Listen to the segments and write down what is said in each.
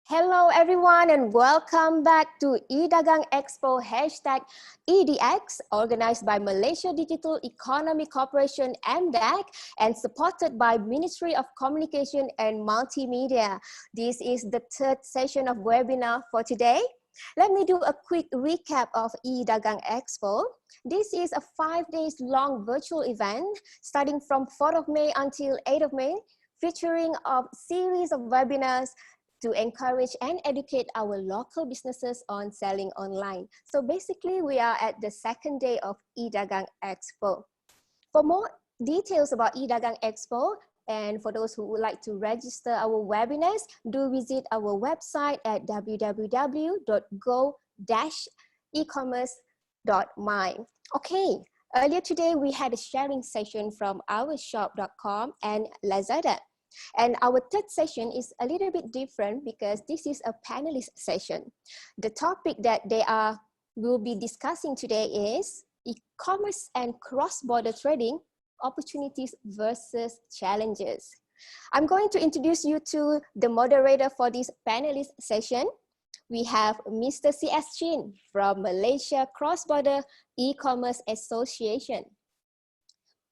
Hello everyone and welcome back to eDagang Expo #eDX, organized by Malaysia Digital Economy Corporation (MDEC) and supported by Ministry of Communication and Multimedia. This is the third session of webinar for today. Let me do a quick recap of eDagang Expo. This is a 5 days long virtual event starting from 4th of May until 8th of May, featuring a series of webinars to encourage and educate our local businesses on selling online. So basically, we are at the second day of eDagang Expo. For more details about eDagang Expo, and for those who would like to register our webinars, do visit our website at www.go-ecommerce.my. Okay, earlier today, we had a sharing session from our shop.com and Lazada. And our third session is a little bit different because this is a panelist session. The topic that will be discussing today is e-commerce and cross-border trading, opportunities versus challenges. I'm going to introduce you to the moderator for this panelist session. We have Mr. C.S. Chin from Malaysia Cross-Border E-Commerce Association.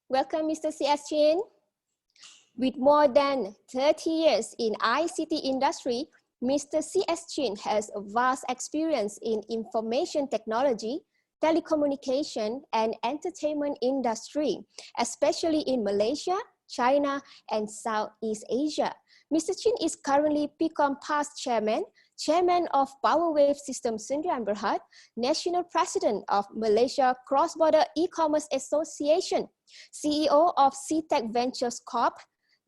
Welcome, Mr. C.S. Chin. With more than 30 years in ICT industry, Mr. C.S. Chin has a vast experience in information technology, telecommunication, and entertainment industry, especially in Malaysia, China, and Southeast Asia. Mr. Chin is currently PCOM past chairman, chairman of Powerwave System Sdn Bhd, national president of Malaysia Cross-Border E-Commerce Association, CEO of CTech Ventures Corp,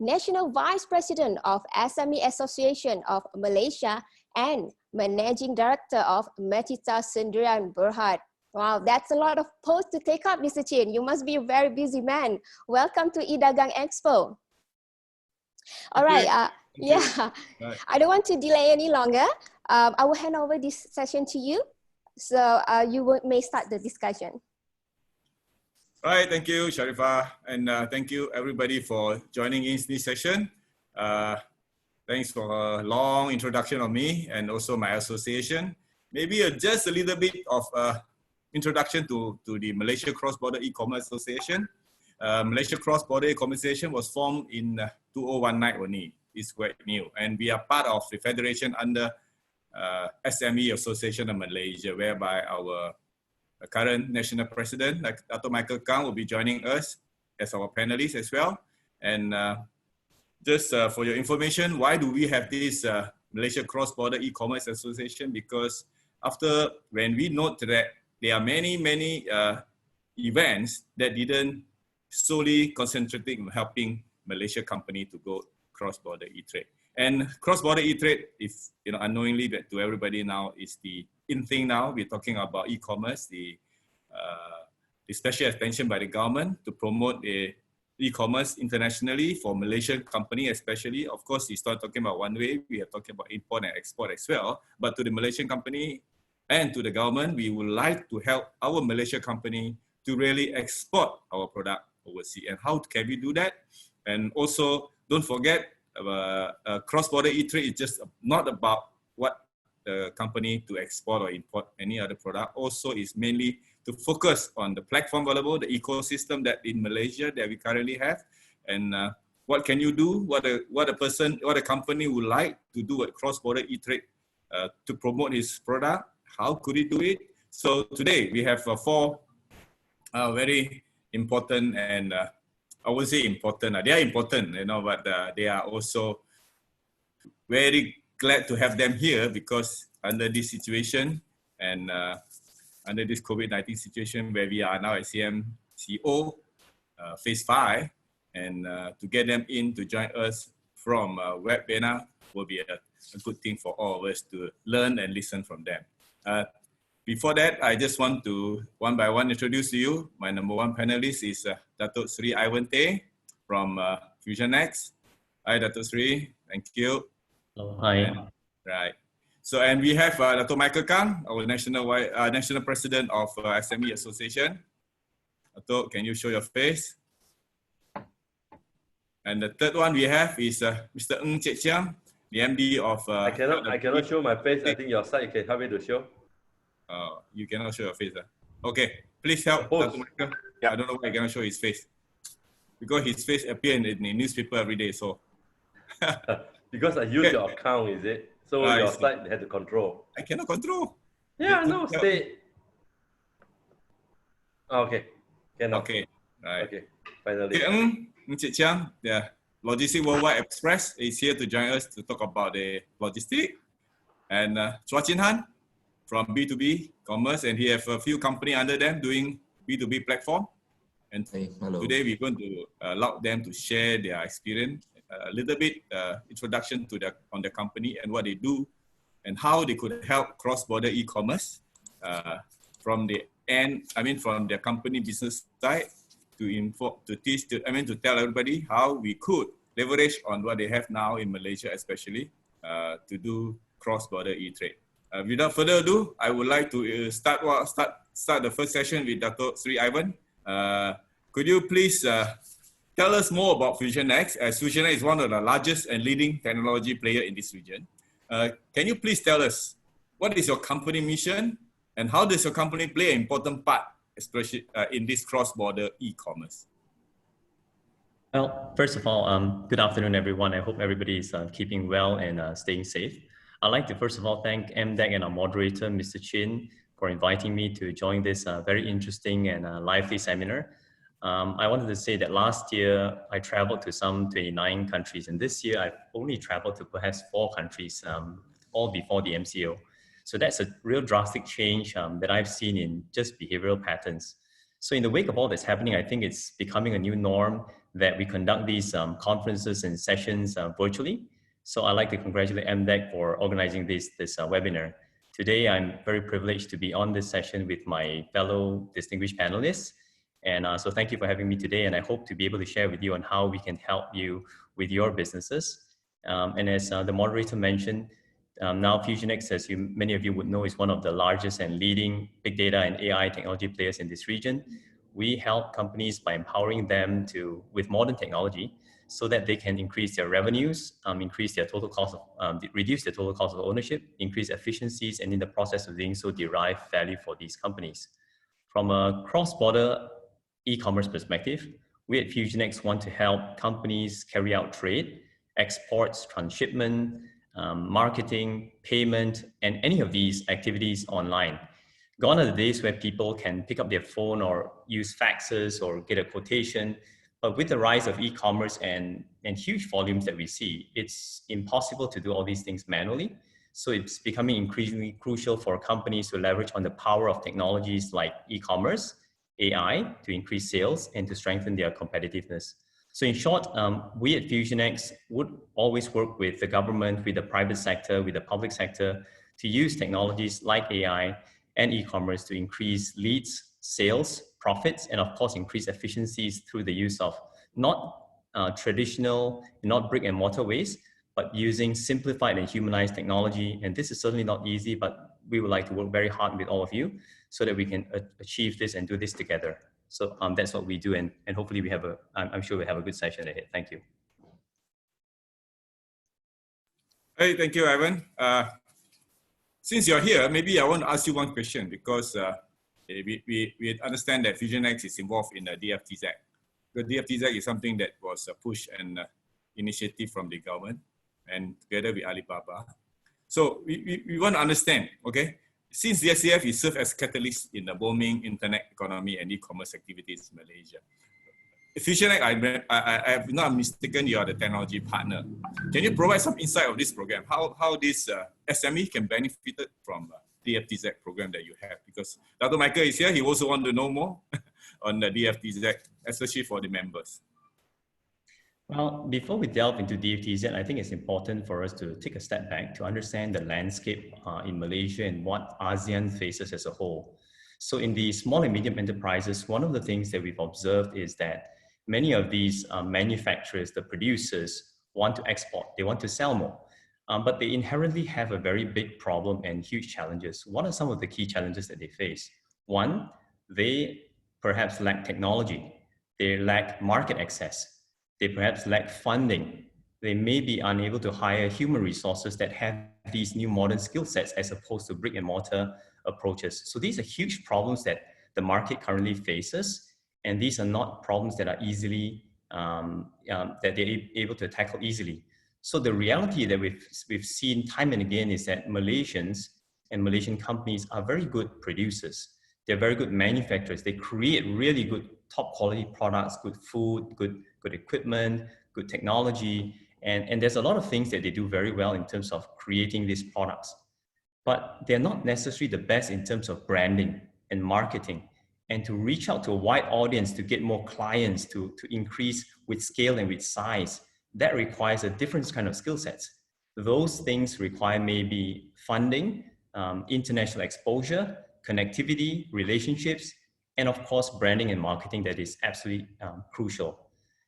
National Vice President of SME Association of Malaysia, and Managing Director of Metita Sdn Bhd. Wow, that's a lot of posts to take up, Mr. Chin. You must be a very busy man. Welcome to eDagang Expo. All right, I don't want to delay any longer. I will hand over this session to you. So you may start the discussion. All right, thank you, Sharifah, and thank you everybody for joining in this session. Thanks for a long introduction of me and also my association. Maybe just a little bit of introduction to the Malaysia Cross-Border E-Commerce Association. Malaysia Cross-Border E-Commerce Association was formed in 2019 only. It's quite new, and we are part of the federation under SME Association of Malaysia, whereby our current national president, like Dr. Michael Kang, will be joining us as our panelist as well. And just for your information, why do we have this Malaysia Cross-Border E-Commerce Association? Because when we note that there are many events that didn't solely concentrate on helping Malaysia company to go cross-border e-trade. And cross-border e-trade, if unknowingly to everybody now, is the in thing now. We're talking about e-commerce, the special attention by the government to promote e-commerce internationally for Malaysian company especially. Of course, we start talking about one way, we are talking about import and export as well. But to the Malaysian company and to the government, we would like to help our Malaysian company to really export our product overseas. And how can we do that? And also, don't forget, cross-border e-trade is just not about what the company to export or import any other product. Also is mainly to focus on the platform available, the ecosystem that in Malaysia that we currently have, and what can you do, what a company would like to do at cross-border e-trade to promote his product, how could he do it? So today we have four very important, and I would say important, they are important, but they are also very glad to have them here, because under this situation and under this COVID-19 situation where we are now at CMCO phase 5, and to get them in to join us from webinar will be a good thing for all of us to learn and listen from them. Before that, I just want to one by one introduce to you. My number one panelist is Datuk Sri Ivan Tay from FusionX. Hi, Datuk Sri. Thank you. Oh, hi. Right. So, and we have Dr. Michael Kang, our national president of SME Association. Datuk, can you show your face? And the third one we have is Mr. Ng Chek Chiang, the MD of I cannot show my face. I think your side can help me to show. You cannot show your face. Okay, please help Dr. Michael. Yeah. I don't know why he cannot show his face. Because his face appears in the newspaper every day, so. Because I use your account, is it? So your side had to control. I cannot control. Yeah, no, stay. Okay, cannot. Okay, right. Okay, finally. Okay, Chiang, the Logistic Worldwide Express is here to join us to talk about the logistics. And Chua Chin Han from B2B Commerce, and he have a few companies under them doing B2B platform. And today we're going to allow them to share their experience, a little bit introduction to on the company and what they do, and how they could help cross-border e-commerce from the end. I mean, from their company business side to tell everybody how we could leverage on what they have now in Malaysia, especially to do cross-border e-trade. Without further ado, I would like to start the first session with Dr. Sri Ivan. Could you please tell us more about FusionX, as FusionX is one of the largest and leading technology player in this region. Can you please tell us what is your company mission and how does your company play an important part, especially in this cross-border e-commerce? Well, first of all, good afternoon, everyone. I hope everybody is keeping well and staying safe. I'd like to first of all thank MDEC and our moderator, Mr. Chin, for inviting me to join this very interesting and lively seminar. I wanted to say that last year I traveled to some 29 countries, and this year I've only traveled to perhaps 4 countries, all before the MCO. So that's a real drastic change that I've seen in just behavioral patterns. So in the wake of all that's happening, I think it's becoming a new norm that we conduct these conferences and sessions virtually. So I'd like to congratulate MDEC for organizing this webinar. Today, I'm very privileged to be on this session with my fellow distinguished panelists. And so thank you for having me today. And I hope to be able to share with you on how we can help you with your businesses. And as the moderator mentioned, now FusionX, as many of you would know, is one of the largest and leading big data and AI technology players in this region. We help companies by empowering them with modern technology so that they can increase their revenues, increase their total cost of, reduce their total cost of ownership, increase efficiencies, and in the process of doing so, derive value for these companies. From a cross-border e-commerce perspective, we at FusionX want to help companies carry out trade, exports, transshipment, marketing, payment, and any of these activities online. Gone are the days where people can pick up their phone or use faxes or get a quotation. But with the rise of e-commerce and huge volumes that we see, it's impossible to do all these things manually. So it's becoming increasingly crucial for companies to leverage on the power of technologies like e-commerce, AI, to increase sales and to strengthen their competitiveness. So in short, we at FusionX would always work with the government, with the private sector, with the public sector to use technologies like AI and e-commerce to increase leads, sales, profits, and of course, increase efficiencies through the use of not traditional, not brick and mortar ways, but using simplified and humanized technology. And this is certainly not easy, but we would like to work very hard with all of you so that we can achieve this and do this together. So that's what we do. And hopefully we have I'm sure we have a good session ahead. Thank you. Hey, thank you, Ivan. Since you're here, maybe I want to ask you one question because we understand that FusionX is involved in the DFTZ. The DFTZ is something that was a push and initiative from the government and together with Alibaba. So we want to understand, okay, since the SCF is served as catalyst in the booming internet economy and e-commerce activities in Malaysia, FusionX, I have not mistaken, you are the technology partner. Can you provide some insight of this program? How this SME can benefit from the DFTZ program that you have? Because Dr. Michael is here, he also wants to know more on the DFTZ, especially for the members. Well, before we delve into DFTZ, I think it's important for us to take a step back to understand the landscape in Malaysia and what ASEAN faces as a whole. So in the small and medium enterprises, one of the things that we've observed is that many of these manufacturers, the producers, want to export, they want to sell more, but they inherently have a very big problem and huge challenges. What are some of the key challenges that they face? One, they perhaps lack technology, they lack market access, they perhaps lack funding, they may be unable to hire human resources that have these new modern skill sets as opposed to brick and mortar approaches. So these are huge problems that the market currently faces, and these are not problems that are easily, that they're able to tackle easily. So the reality that we've seen time and again is that Malaysians and Malaysian companies are very good producers. They're very good manufacturers. They create really good top quality products, good food, good equipment, good technology. And there's a lot of things that they do very well in terms of creating these products. But they're not necessarily the best in terms of branding and marketing, and to reach out to a wide audience to get more clients, to increase with scale and with size. That requires a different kind of skill sets. Those things require maybe funding, international exposure, connectivity, relationships, and of course, branding and marketing that is absolutely crucial.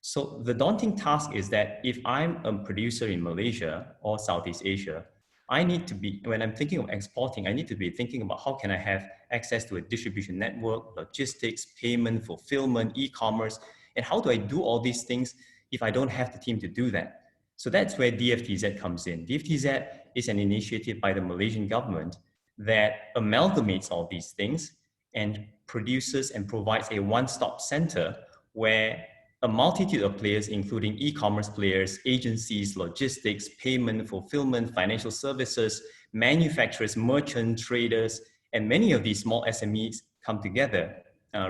So the daunting task is that if I'm a producer in Malaysia or Southeast Asia, I need to be, when I'm thinking of exporting, I need to be thinking about how can I have access to a distribution network, logistics, payment, fulfillment, e-commerce, and how do I do all these things if I don't have the team to do that? So that's where DFTZ comes in. DFTZ is an initiative by the Malaysian government that amalgamates all these things and produces and provides a one-stop center where a multitude of players, including e-commerce players, agencies, logistics, payment, fulfillment, financial services, manufacturers, merchants, traders, and many of these small SMEs come together,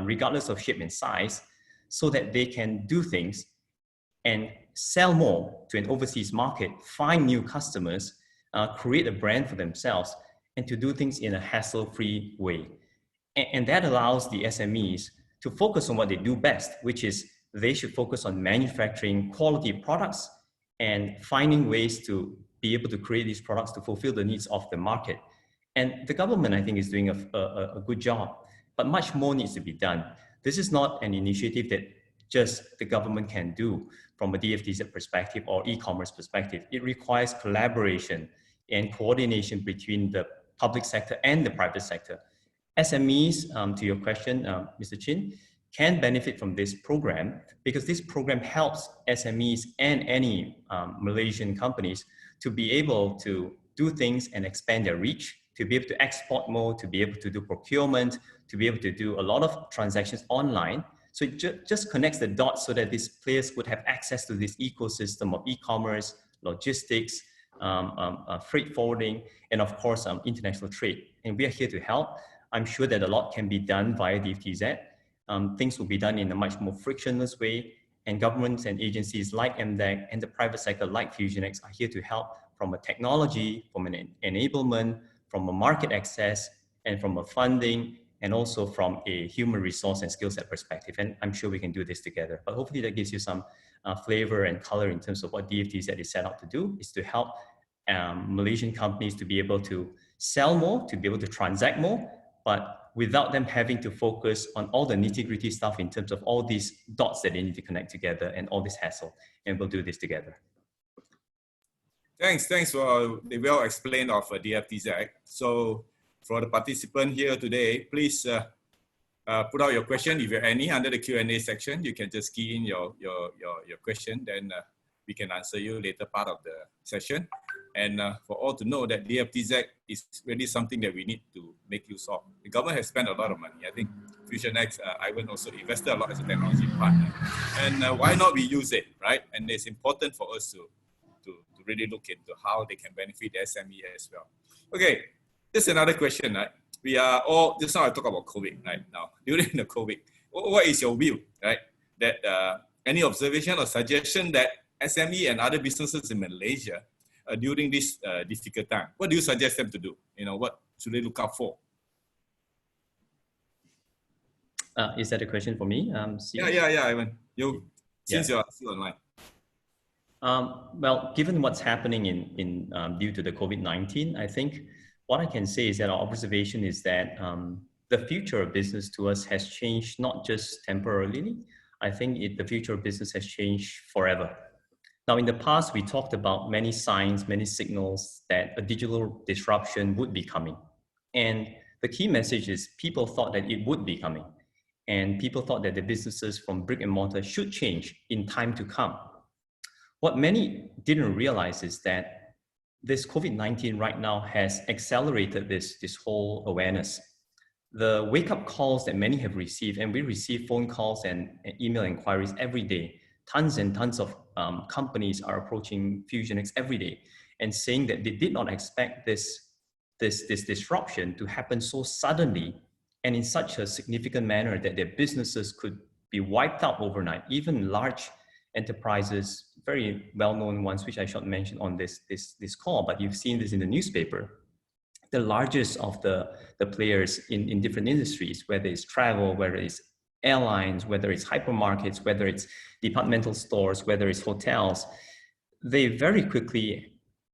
regardless of shape and size, so that they can do things and sell more to an overseas market, find new customers, create a brand for themselves, and to do things in a hassle-free way. And that allows the SMEs to focus on what they do best, which is they should focus on manufacturing quality products and finding ways to be able to create these products to fulfill the needs of the market. And the government, I think, is doing a good job, but much more needs to be done. This is not an initiative that just the government can do from a DFTZ perspective or e-commerce perspective. It requires collaboration and coordination between the public sector and the private sector. SMEs, to your question, Mr. Chin, can benefit from this program because this program helps SMEs and any Malaysian companies to be able to do things and expand their reach, to be able to export more, to be able to do procurement, to be able to do a lot of transactions online. So it just connects the dots so that these players would have access to this ecosystem of e-commerce, logistics, freight forwarding, and of course, international trade. And we are here to help. I'm sure that a lot can be done via DFTZ. Things will be done in a much more frictionless way, and governments and agencies like MDEC and the private sector like FusionX are here to help from a technology, from an enablement, from a market access, and from a funding, and also from a human resource and skill set perspective. And I'm sure we can do this together. But hopefully that gives you some flavor and color in terms of what DFTZ is set out to do, is to help Malaysian companies to be able to sell more, to be able to transact more, but without them having to focus on all the nitty-gritty stuff in terms of all these dots that they need to connect together and all this hassle. And we'll do this together. Thanks for the well explained of DFTZ. So for the participant here today, please put out your question if you have any under the Q&A section. You can just key in your question, then we can answer you later part of the session. And for all to know that DFTZ is really something that we need to make use of. The government has spent a lot of money. I think FusionX, Ivan also invested a lot as a technology partner. And why not we use it, right? And it's important for us to really look into how they can benefit the SME as well. Okay, just another question, right? We are all, just now I talk about COVID, right? Now, during the COVID, what is your view, right? That any observation or suggestion that SME and other businesses in Malaysia during this difficult time, what do you suggest them to do? You know, what should they look out for? Is that a question for me? Yeah, Ivan. Since you're still online. Well, given what's happening due to the COVID-19, I think what I can say is that our observation is that the future of business to us has changed not just temporarily. I think the future of business has changed forever. Now, in the past, we talked about many signs, many signals that a digital disruption would be coming. And the key message is people thought that it would be coming. And people thought that the businesses from brick and mortar should change in time to come. what many didn't realize is that this COVID-19 right now has accelerated this whole awareness. The wake-up calls that many have received, and we receive phone calls and email inquiries every day. Tons and tons of companies are approaching FusionX every day and saying that they did not expect this disruption to happen so suddenly and in such a significant manner that their businesses could be wiped out overnight. Even large enterprises, very well-known ones, which I should mention on this call, but you've seen this in the newspaper. The largest of the players in different industries, whether it's travel, whether it's airlines, whether it's hypermarkets, whether it's departmental stores, whether it's hotels, they very quickly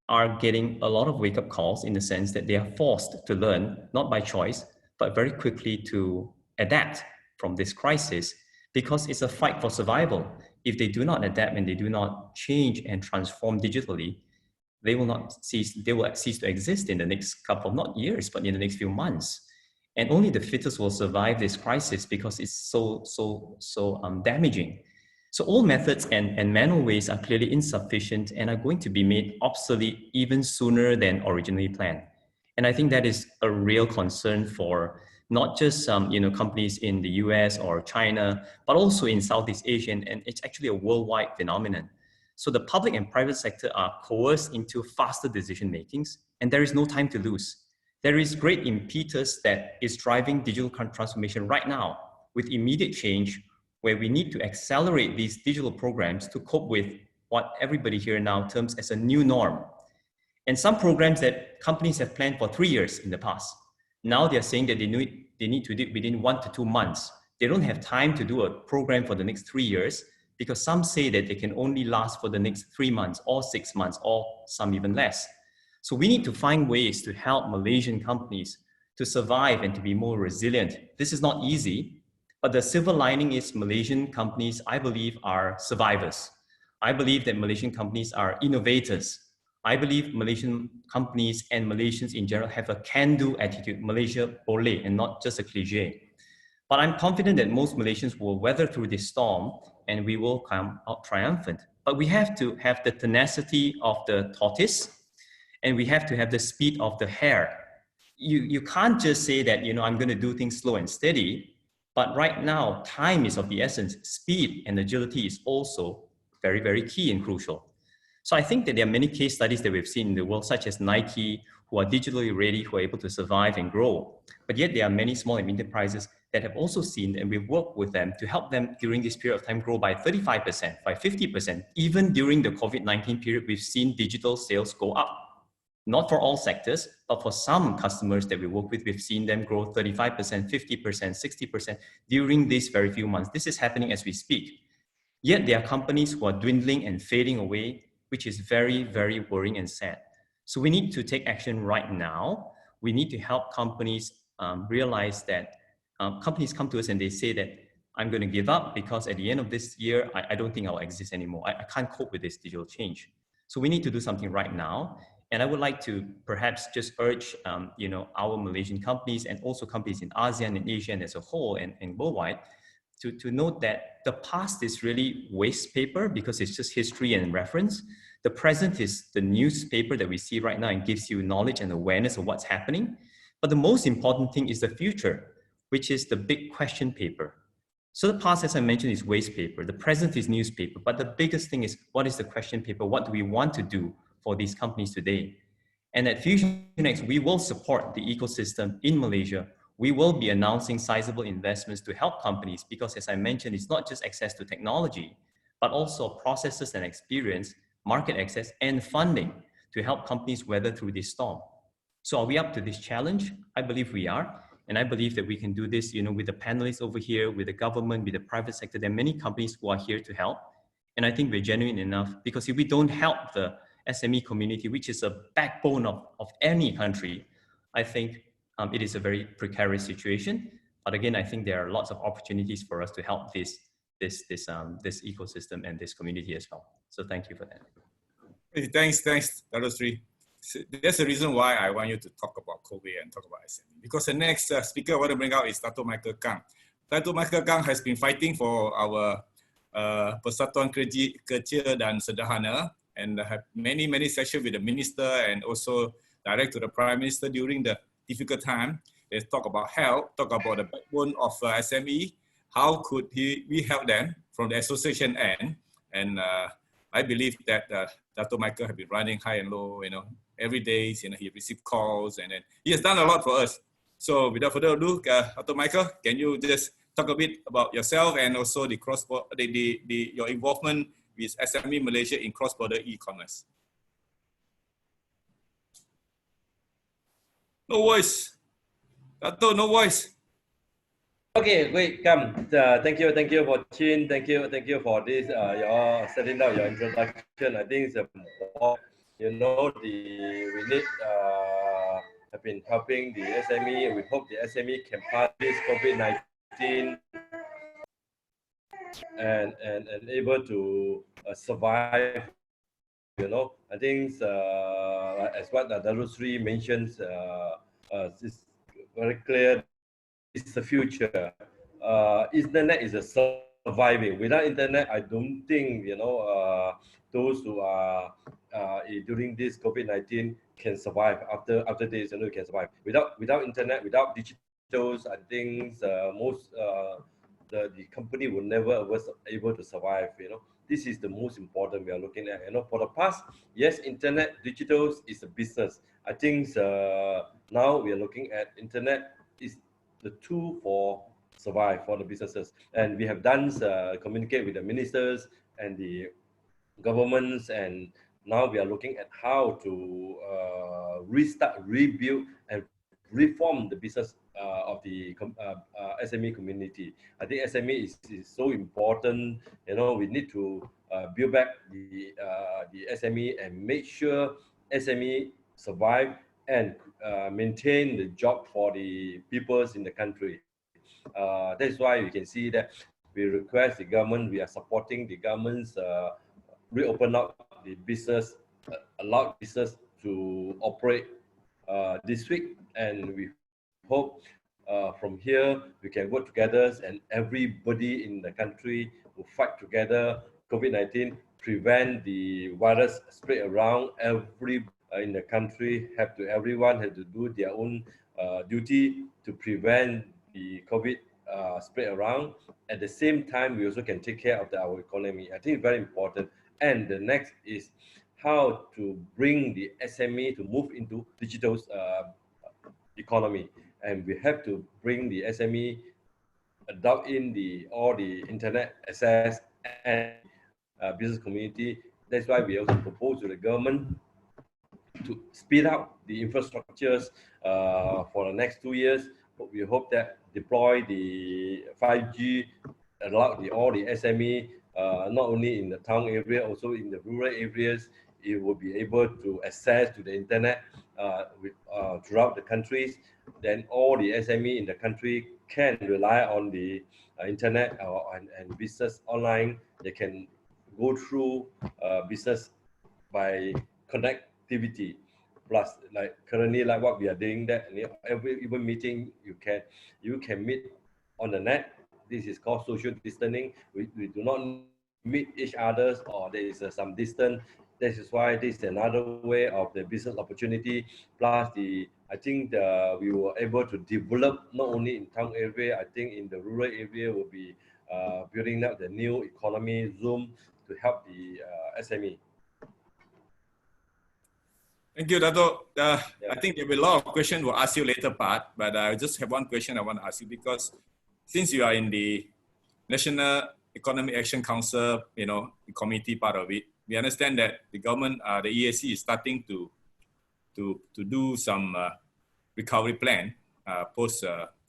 are getting a lot of wake-up calls in the sense that they are forced to learn, not by choice, but very quickly to adapt from this crisis, because it's a fight for survival. If they do not adapt and they do not change and transform digitally, they will cease to exist in the next couple of, not years, but in the next few months. And only the fittest will survive this crisis because it's so damaging. So all methods and manual ways are clearly insufficient and are going to be made obsolete even sooner than originally planned. And I think that is a real concern for not just companies in the US or China, but also in Southeast Asia, and it's actually a worldwide phenomenon. So the public and private sector are coerced into faster decision makings, and there is no time to lose. There is great impetus that is driving digital transformation right now with immediate change, where we need to accelerate these digital programs to cope with what everybody here now terms as a new norm. And some programs that companies have planned for 3 years in the past, now they're saying that they need to do it within 1 to 2 months. They don't have time to do a program for the next 3 years, because some say that they can only last for the next 3 months or 6 months, or some even less. So we need to find ways to help Malaysian companies to survive and to be more resilient. This is not easy, but the silver lining is Malaysian companies, I believe, are survivors. I believe that Malaysian companies are innovators. I believe Malaysian companies and Malaysians in general have a can-do attitude, Malaysia boleh, and not just a cliche. But I'm confident that most Malaysians will weather through this storm and we will come out triumphant. But we have to have the tenacity of the tortoise, and we have to have the speed of the hare. You can't just say that, I'm going to do things slow and steady, but right now, time is of the essence. Speed and agility is also very, very key and crucial. So I think that there are many case studies that we've seen in the world, such as Nike, who are digitally ready, who are able to survive and grow. But yet there are many small and enterprises that have also seen, and we've worked with them to help them during this period of time grow by 35%, by 50%. Even during the COVID-19 period, we've seen digital sales go up. Not for all sectors, but for some customers that we work with, we've seen them grow 35%, 50%, 60% during these very few months. This is happening as we speak. Yet there are companies who are dwindling and fading away, which is very, very worrying and sad. So we need to take action right now. We need to help companies realize that companies come to us and they say that I'm going to give up because at the end of this year, I don't think I'll exist anymore. I can't cope with this digital change. So we need to do something right now. And I would like to perhaps just urge, our Malaysian companies and also companies in ASEAN and Asia and as a whole and worldwide to note that the past is really waste paper because it's just history and reference. The present is the newspaper that we see right now and gives you knowledge and awareness of what's happening. But the most important thing is the future, which is the big question paper. So the past, as I mentioned, is waste paper. The present is newspaper. But the biggest thing is, what is the question paper? What do we want to do for these companies today? And at FusionX, we will support the ecosystem in Malaysia. We will be announcing sizable investments to help companies because, as I mentioned, it's not just access to technology, but also processes and experience, market access, and funding to help companies weather through this storm. So are we up to this challenge? I believe we are. And I believe that we can do this, with the panelists over here, with the government, with the private sector. There are many companies who are here to help. And I think we're genuine enough because if we don't help the SME community, which is a backbone of any country, I think it is a very precarious situation. But again, I think there are lots of opportunities for us to help this ecosystem and this community as well. So thank you for that. Hey, thanks, Dr. Sri. So that's the reason why I want you to talk about COVID and talk about SME. Because the next speaker I want to bring out is Dato' Michael Kang. Dato' Michael Kang has been fighting for our Persatuan Kecil dan Sederhana, and have many sessions with the minister and also direct to the Prime Minister during the difficult time. They talk about help, talk about the backbone of SME. How could we help them from the association end? And I believe that Dr. Michael has been running high and low, every day. He received calls, and then he has done a lot for us. So without further ado, Dr. Michael, can you just talk a bit about yourself and also the your involvement with SME Malaysia in cross-border e-commerce? No voice. Dato, no voice. Okay, great. Come. Thank you for Chin. Thank you for this. Your setting out your introduction. I think it's important. We need have been helping the SME. We hope the SME can pass this COVID-19 and able to survive. I think as what Dato Sri mentions, it's very clear. It's the future. Internet is a surviving. Without internet, I don't think those who are during this COVID-19 can survive after this. Can survive without internet, without digitals. I think most the company will never was able to survive. This is the most important we are looking at. For the past, yes, internet, digitals is a business. I think now we are looking at internet is the tool for survive for the businesses, and we have done communicate with the ministers and the governments, and now we are looking at how to restart, rebuild, and reform the business of the SME community. I think SME is so important. We need to build back the SME and make sure SME survive and maintain the job for the peoples in the country. That's why you can see that we request the government, we are supporting the government's reopen up the business, allow business to operate this week, and we hope from here we can work together and everybody in the country will fight together. COVID-19 prevent the virus spread around. Every in the country everyone has to do their own duty to prevent the COVID spread around. At the same time, we also can take care of our economy. I think it's very important. And the next is how to bring the SME to move into digital economy. And we have to bring the SME adopt in all the internet access and business community. That's why we also propose to the government to speed up the infrastructures for the next 2 years. But we hope that deploy the 5G, allow all the SME, not only in the town area, also in the rural areas, it will be able to access to the internet throughout the countries. Then all the SME in the country can rely on the internet and business online. They can go through business by connectivity. Plus, like currently, like what we are doing, that every even meeting you can meet on the net. This is called social distancing. We do not meet each other, or there is some distance. This is why this is another way of the business opportunity. Plus, I think we were able to develop not only in town area. I think in the rural area will be building up the new economy Zoom to help the SME. Thank you, Dato. I think there will be a lot of questions we'll ask you later part, but I just have one question I want to ask you, because since you are in the National Economic Action Council, the committee part of it, we understand that the government, the EAC is starting to do some recovery plan post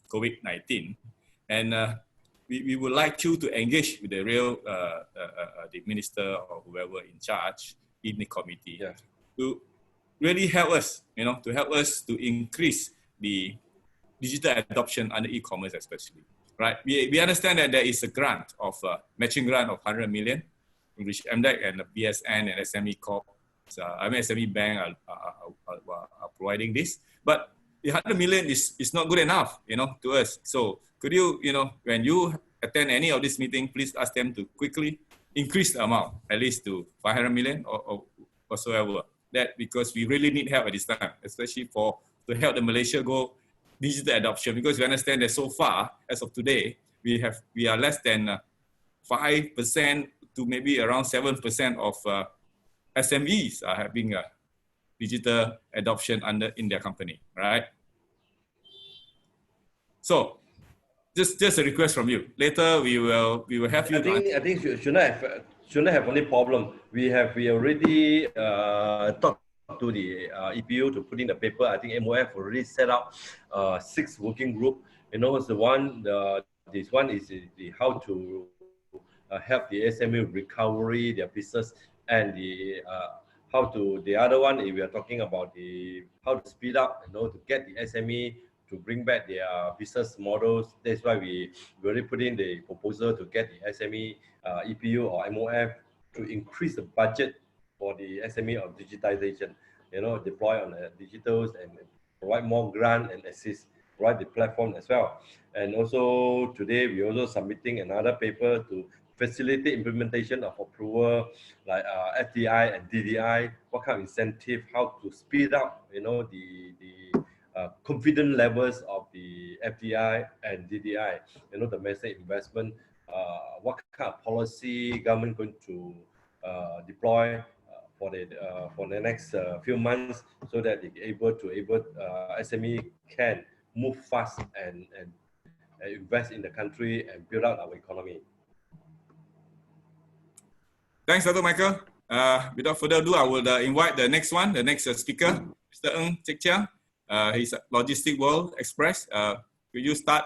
COVID-19, and we would like you to engage with the real the minister or whoever in charge in the committee to really help us, to increase the digital adoption under e-commerce especially, right? We understand that there is a grant of matching grant of 100 million, in which MDEC and the BSN and SME Corp, SME Bank are providing this, but the 100 million is not good enough, to us. So could you, when you attend any of this meeting, please ask them to quickly increase the amount, at least to 500 million or whatsoever. That because we really need help at this time, especially to help the Malaysia go digital adoption, because we understand that so far, as of today, we are less than 5% to maybe around 7% of SMEs are having a digital adoption in their company, right? So just a request from you. Later we will have you. I think should not have any problem. We already talked to the EPU to put in the paper. I think MOF already set up 6 working group. You know, this one is the how to help the SME recovery their business, and the other one, if we are talking about how to speed up, you know, to get the SME to bring back their business models. That's why we already put in the proposal to get the SME EPU or MOF to increase the budget for the SME of digitization, you know, deploy on the digitals and provide more grant and assist, provide the platform as well. And also today we also submitting another paper to facilitate implementation of approval like FDI and DDI, what kind of incentive, how to speed up, you know, the confidence levels of the FDI and DDI, you know, domestic investment, what kind of policy government going to deploy for the next few months, so that they SME can move fast and invest in the country and build out our economy. Thanks, Dr. Michael. Without further ado, I will invite the next speaker, Mr. Ng Chek Chiang. He's Logistic World Express. Could you start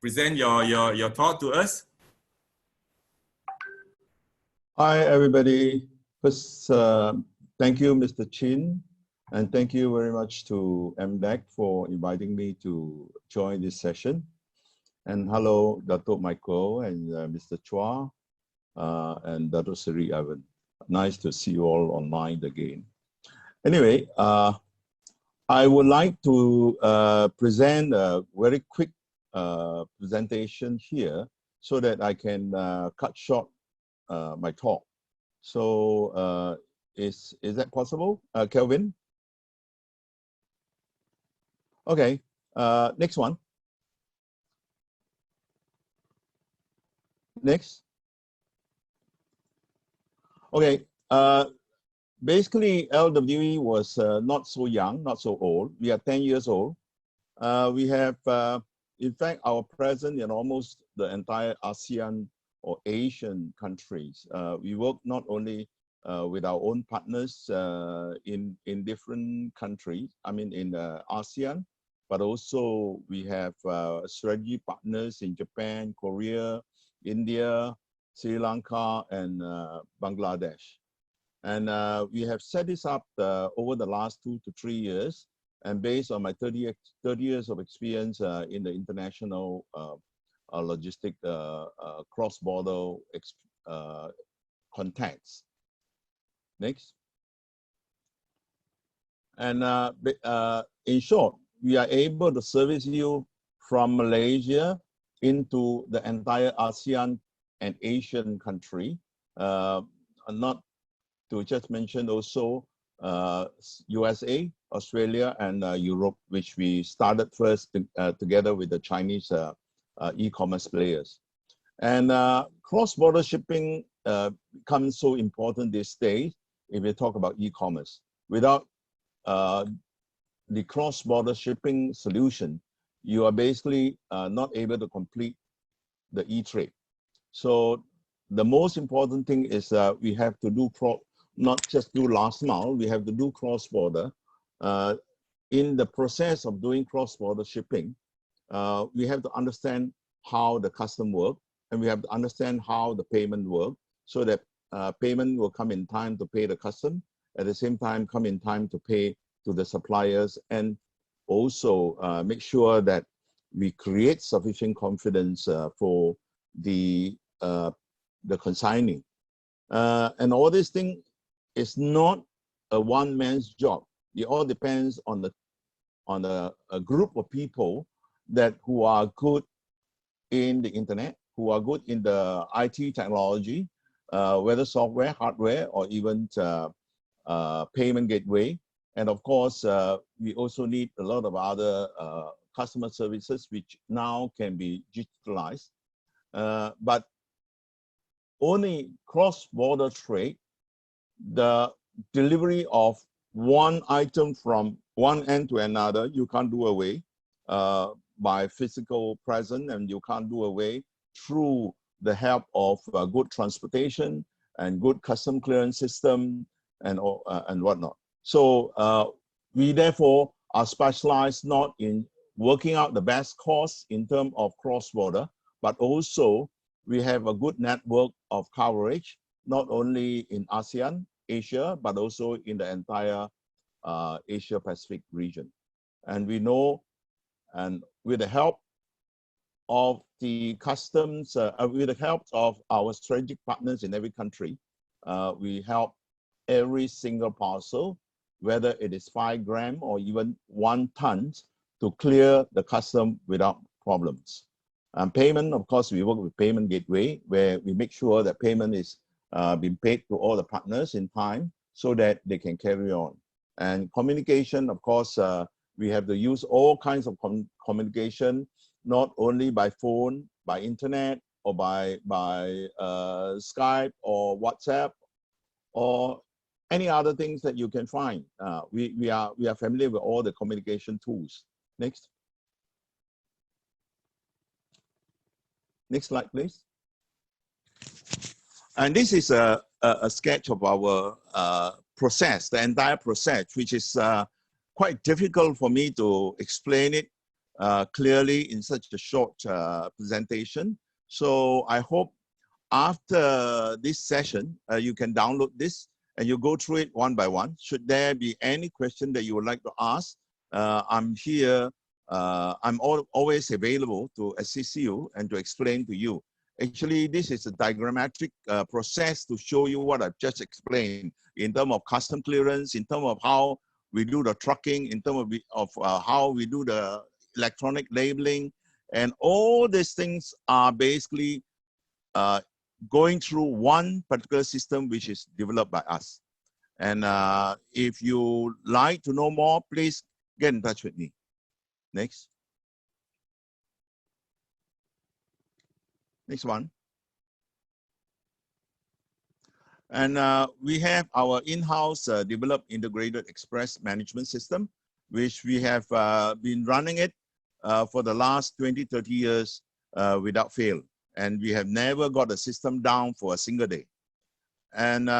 present your thought to us? Hi, everybody. First, thank you, Mr. Chin, and thank you very much to MDEC for inviting me to join this session. And hello, Dr. Michael and Mr. Chua and Dr. Sri Ivan. Nice to see you all online again. Anyway, I would like to present a very quick presentation here so that I can cut short my talk. So is that possible, Kelvin? Okay, next one. Next. Okay, basically LWE was not so young, not so old. We are 10 years old. We have, in fact, our presence in almost the entire ASEAN or Asian countries. We work not only with our own partners in different countries, I mean in ASEAN, but also we have strategy partners in Japan, Korea, India, Sri Lanka, and Bangladesh. And we have set this up over the last 2 to 3 years. And based on my 30 years of experience in the international logistic cross-border contacts. Next. And in short, we are able to service you from Malaysia into the entire ASEAN and Asian country, not to just mention also USA, Australia, and Europe, which we started first together with the Chinese e-commerce players. And cross-border shipping becomes so important these days if we talk about e-commerce. Without the cross-border shipping solution, you are basically not able to complete the e-trade. So the most important thing is we have to do not just do last mile, we have to do cross-border. In the process of doing cross-border shipping, we have to understand how the custom work, and we have to understand how the payment work, so that payment will come in time to pay the custom, at the same time come in time to pay to the suppliers, and also make sure that we create sufficient confidence for the consigning. And all these things is not a one-man's job. It all depends on a group of people who are good in the internet, who are good in the IT technology, whether software, hardware, or even payment gateway. And of course, we also need a lot of other customer services, which now can be digitalized. But only cross-border trade, the delivery of one item from one end to another, you can't do away by physical presence, and you can't do away through the help of good transportation and good custom clearance system and whatnot. So we therefore are specialized not in working out the best costs in terms of cross-border, but also we have a good network of coverage, not only in ASEAN, Asia, but also in the entire Asia Pacific region. And we know, and with the help of the customs, with the help of our strategic partners in every country, we help every single parcel, whether it is 5 grams or even 1 ton, to clear the custom without problems. Payment, of course, we work with payment gateway, where we make sure that payment is being paid to all the partners in time so that they can carry on. And communication, of course, we have to use all kinds of communication, not only by phone, by internet, or by Skype or WhatsApp, or any other things that you can find. We are familiar with all the communication tools. Next. Next slide, please. And this is a sketch of our process, the entire process, which is quite difficult for me to explain it clearly in such a short presentation. So I hope after this session, you can download this and you go through it one by one. Should there be any question that you would like to ask, I'm here. I'm always available to assist you and to explain to you. Actually, this is a diagrammatic process to show you what I've just explained in terms of custom clearance, in terms of how we do the trucking, in terms of how we do the electronic labeling. And all these things are basically going through one particular system which is developed by us. And if you like to know more, please get in touch with me. Next. Next one. And we have our in-house developed integrated express management system, which we have been running it for the last 20, 30 years without fail. And we have never got a system down for a single day. And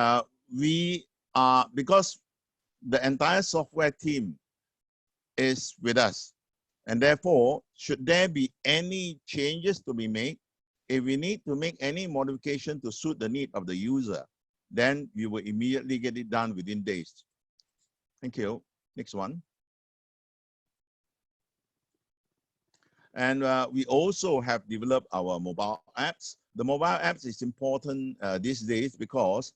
we are, because the entire software team is with us, and therefore, should there be any changes to be made, if we need to make any modification to suit the need of the user, then we will immediately get it done within days. Thank you. Next one. And we also have developed our mobile apps. The mobile apps is important these days because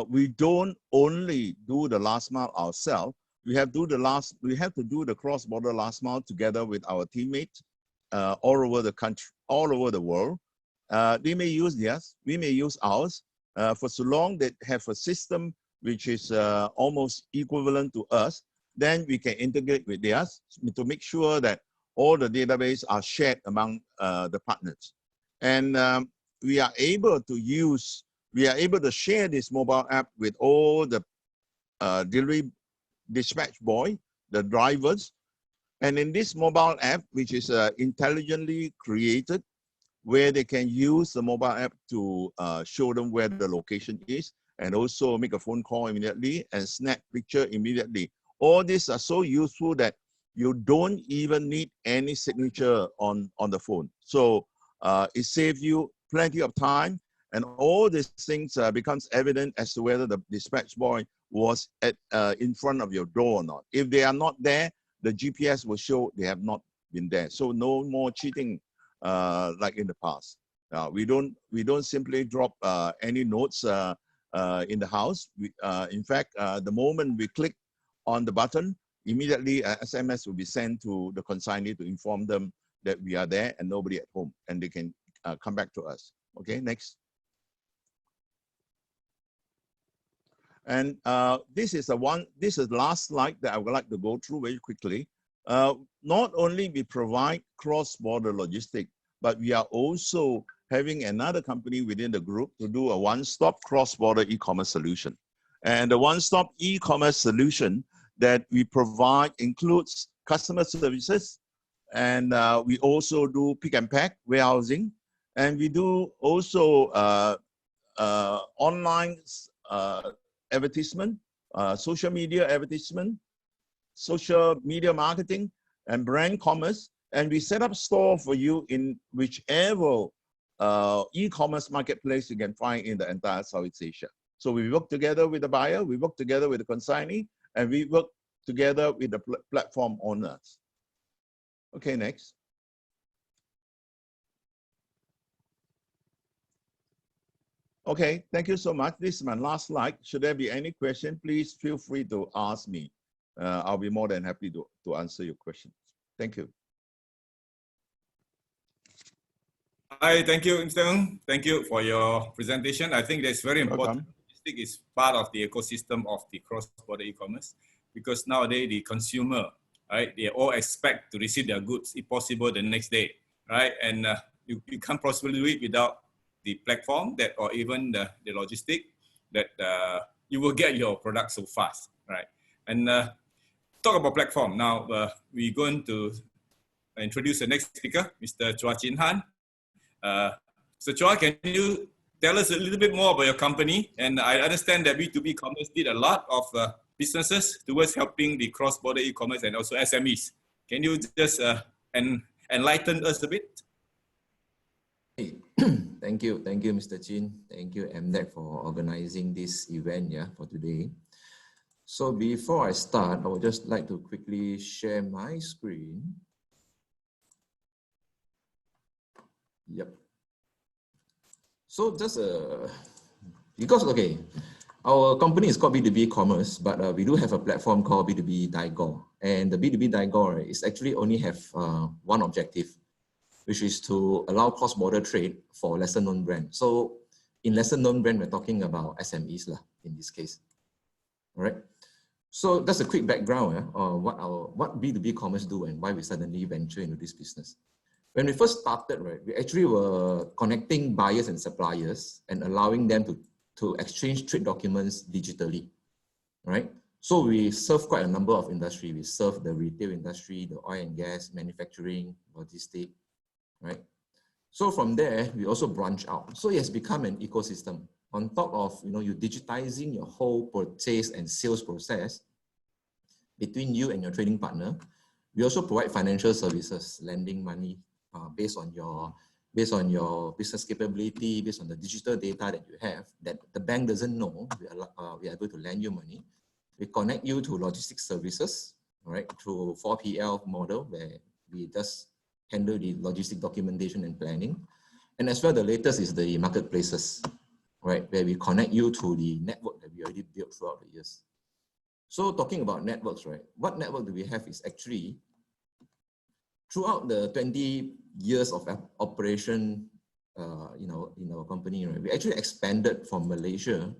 we don't only do the last mile ourselves. We have to do the cross-border last mile together with our teammates all over the country, all over the world. They may use theirs, we may use ours. For so long they have a system which is almost equivalent to us, then we can integrate with theirs to make sure that all the database are shared among the partners. And we are able to share this mobile app with all the delivery dispatch boy, the drivers. And in this mobile app, which is intelligently created, where they can use the mobile app to show them where the location is, and also make a phone call immediately and snap picture immediately. All these are so useful that you don't even need any signature on the phone. So it saves you plenty of time, and all these things becomes evident as to whether the dispatch boy was in front of your door or not. If they are not there, the GPS will show they have not been there. So no more cheating like in the past. We don't simply drop any notes in the house. In fact, the moment we click on the button, immediately an SMS will be sent to the consignee to inform them that we are there and nobody at home, and they can come back to us. Okay, next. And this is the last slide that I would like to go through very quickly. Not only we provide cross-border logistics, but we are also having another company within the group to do a one-stop cross-border e-commerce solution. And the one-stop e-commerce solution that we provide includes customer services, and we also do pick and pack warehousing, and we do also online advertisement, social media advertisement, social media marketing, and brand commerce. And we set up store for you in whichever e-commerce marketplace you can find in the entire Southeast Asia. So we work together with the buyer, we work together with the consignee, and we work together with the platform owners. Okay, next. Okay, thank you so much. This is my last slide. Should there be any question, please feel free to ask me. I'll be more than happy to answer your questions. Thank you. Hi, thank you, Mr. Ng. Thank you for your presentation. I think that's very important. Logistics is part of the ecosystem of the cross-border e-commerce, because nowadays the consumer, right, they all expect to receive their goods, if possible, the next day, right? And you can't possibly do it without the platform that, or even the logistic that you will get your product so fast, right? And talk about platform. Now we're going to introduce the next speaker, Mr. Chua Chin Han. So Chua, can you tell us a little bit more about your company? And I understand that B2B commerce did a lot of businesses towards helping the cross-border e-commerce and also SMEs. Can you just enlighten us a bit? Thank you, Mr. Chin. Thank you, eDX, for organizing this event for today. So before I start, I would just like to quickly share my screen. Yep. So just because our company is called B2B Commerce, but we do have a platform called B2B Daigou, and the B2B Daigou is actually only have one objective, which is to allow cross-border trade for lesser-known brands. So in lesser-known brand, we're talking about SMEs in this case. All right. So that's a quick background on what B2B Commerce do and why we suddenly venture into this business. When we first started, right, we actually were connecting buyers and suppliers and allowing them to exchange trade documents digitally, right? So we serve quite a number of industries. We serve the retail industry, the oil and gas, manufacturing, logistics, right? So from there, we also branch out. So it has become an ecosystem. On top of you digitizing your whole purchase and sales process between you and your trading partner, we also provide financial services, lending money based on your business capability, based on the digital data that you have that the bank doesn't know. We are able to lend you money. We connect you to logistics services, right, through 4PL model where we just handle the logistic documentation and planning. And as well, the latest is the marketplaces, right, where we connect you to the network that we already built throughout the years. So talking about networks, right, what network do we have is actually throughout the 20 years of operation in our company, right, we actually expanded from Malaysia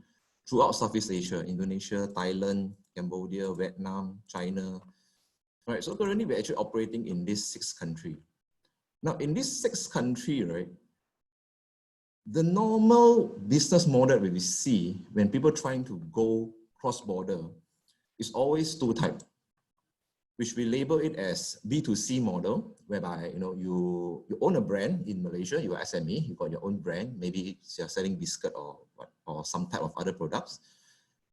throughout Southeast Asia, Indonesia, Thailand, Cambodia, Vietnam, China. Right, so currently we're actually operating in these 6 countries. Now, in these 6 countries, right, the normal business model that we see when people trying to go cross-border is always 2 types, which we label it as B2C model, whereby you own a brand in Malaysia, you're SME, you got your own brand, maybe you're selling biscuit or some type of other products,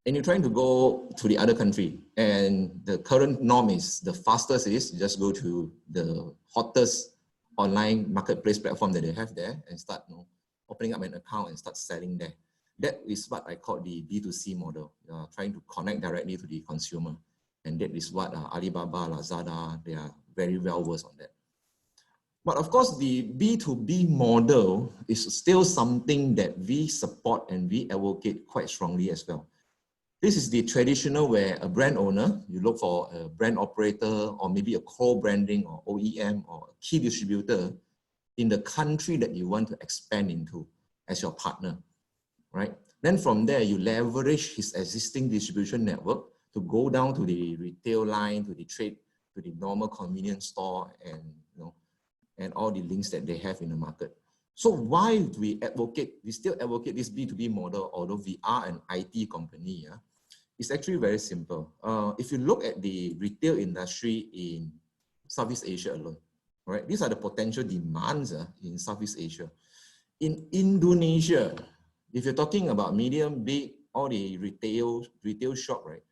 and you're trying to go to the other country. And the current norm is the fastest is you just go to the hottest online marketplace platform that they have there and start opening up an account and start selling there. That is what I call the B2C model, trying to connect directly to the consumer. And that is what Alibaba, Lazada, they are very well versed on that. But of course, the B2B model is still something that we support and we advocate quite strongly as well. This is the traditional where a brand owner, you look for a brand operator or maybe a co-branding or OEM or a key distributor in the country that you want to expand into as your partner, right? Then from there, you leverage his existing distribution network to go down to the retail line, to the trade, to the normal convenience store, and and all the links that they have in the market. So why do we still advocate this B2B model, although we are an IT company? Yeah? It's actually very simple. If you look at the retail industry in Southeast Asia alone, right? These are the potential demands in Southeast Asia. In Indonesia, if you're talking about medium, big, all the retail shop, right?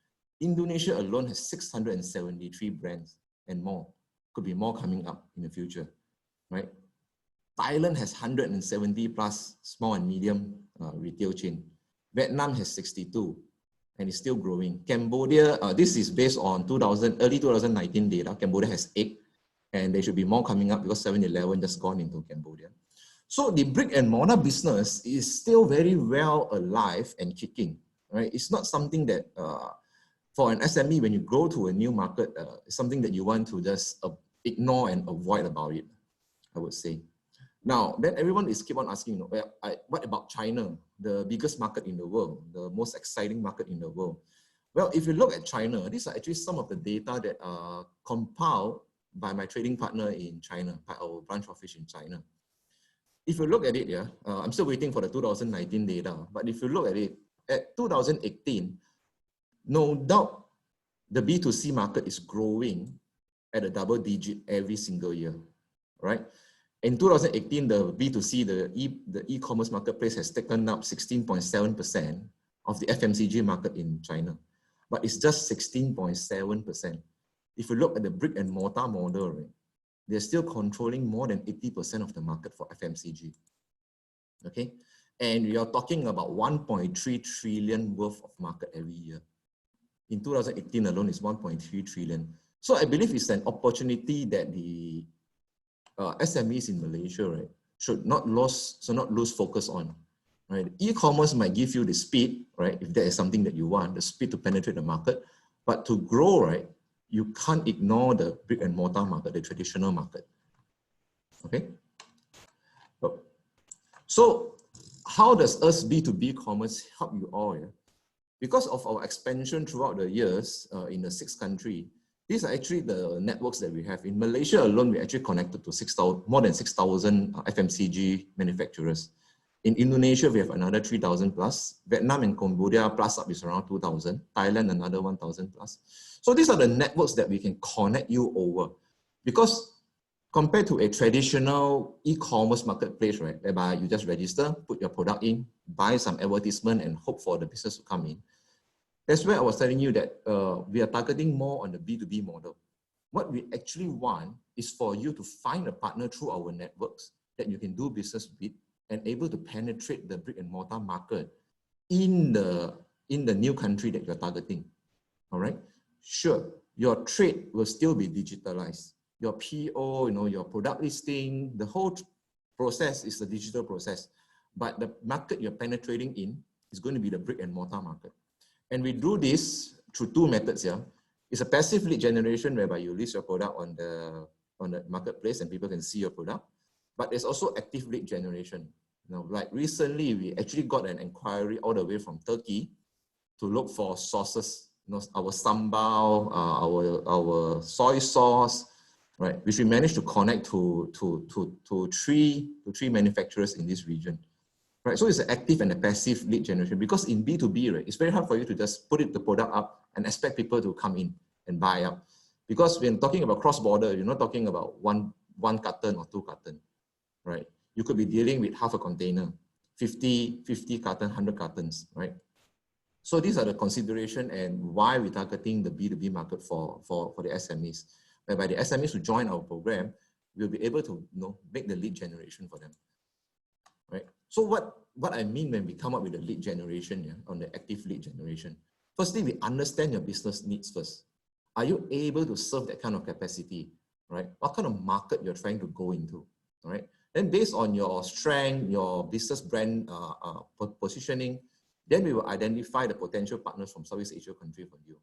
Indonesia alone has 673 brands and more. Could be more coming up in the future, right? Thailand has 170 plus small and medium retail chain. Vietnam has 62 and is still growing. Cambodia, this is based on early 2019 data. Cambodia has 8 and there should be more coming up because 7-Eleven just gone into Cambodia. So the brick and mortar business is still very well alive and kicking, right? It's not something that for an SME, when you go to a new market, it's something that you want to just ignore and avoid about it, I would say. Now, then everyone is keep on asking, what about China, the biggest market in the world, the most exciting market in the world? Well, if you look at China, these are actually some of the data that are compiled by my trading partner in China, by our branch office in China. If you look at it, I'm still waiting for the 2019 data, but if you look at it, at 2018, no doubt the B2C market is growing at a double digit every single year, right? In 2018, the B2C, the e-commerce marketplace has taken up 16.7% of the FMCG market in China, but it's just 16.7%. If you look at the brick and mortar model, right, they're still controlling more than 80% of the market for FMCG, okay? And you're talking about 1.3 trillion worth of market every year. In 2018 alone, it's 1.3 trillion. So I believe it's an opportunity that the SMEs in Malaysia, right, should not lose focus on, right? E-commerce might give you the speed, right, if that is something that you want, the speed to penetrate the market, but to grow, right, you can't ignore the brick and mortar market, the traditional market, okay? So how does us B2B commerce help you all? Yeah? Because of our expansion throughout the years in the 6 countries, these are actually the networks that we have. In Malaysia alone, we actually connected to more than 6,000 FMCG manufacturers. In Indonesia, we have another 3,000 plus. Vietnam and Cambodia plus up is around 2,000. Thailand, another 1,000 plus. So these are the networks that we can connect you over. Because compared to a traditional e-commerce marketplace, right, whereby you just register, put your product in, buy some advertisement and hope for the business to come in. That's where I was telling you that we are targeting more on the B2B model. What we actually want is for you to find a partner through our networks that you can do business with and able to penetrate the brick and mortar market in the new country that you're targeting. All right. Sure, your trade will still be digitalized. Your PO, your product listing, the whole process is a digital process. But the market you're penetrating in is going to be the brick and mortar market. And we do this through 2 methods here. It's a passive lead generation whereby you list your product on the marketplace and people can see your product. But there's also active lead generation. Like recently, we actually got an inquiry all the way from Turkey to look for sources, our sambal, our soy sauce, right? Which we managed to connect to three manufacturers in this region. Right, so it's an active and a passive lead generation because in B2B, right, it's very hard for you to just put the product up and expect people to come in and buy up. Because when talking about cross-border, you're not talking about one carton or 2 carton, right? You could be dealing with half a container, 50 carton, 100 cartons, right? So these are the consideration and why we're targeting the B2B market for the SMEs. Whereby the SMEs who join our program, we'll be able to make the lead generation for them, right? So what I mean when we come up with the lead generation, on the active lead generation, firstly, we understand your business needs first. Are you able to serve that kind of capacity, right? What kind of market you're trying to go into, all right? Then based on your strength, your business brand positioning, then we will identify the potential partners from Southeast Asia country for you,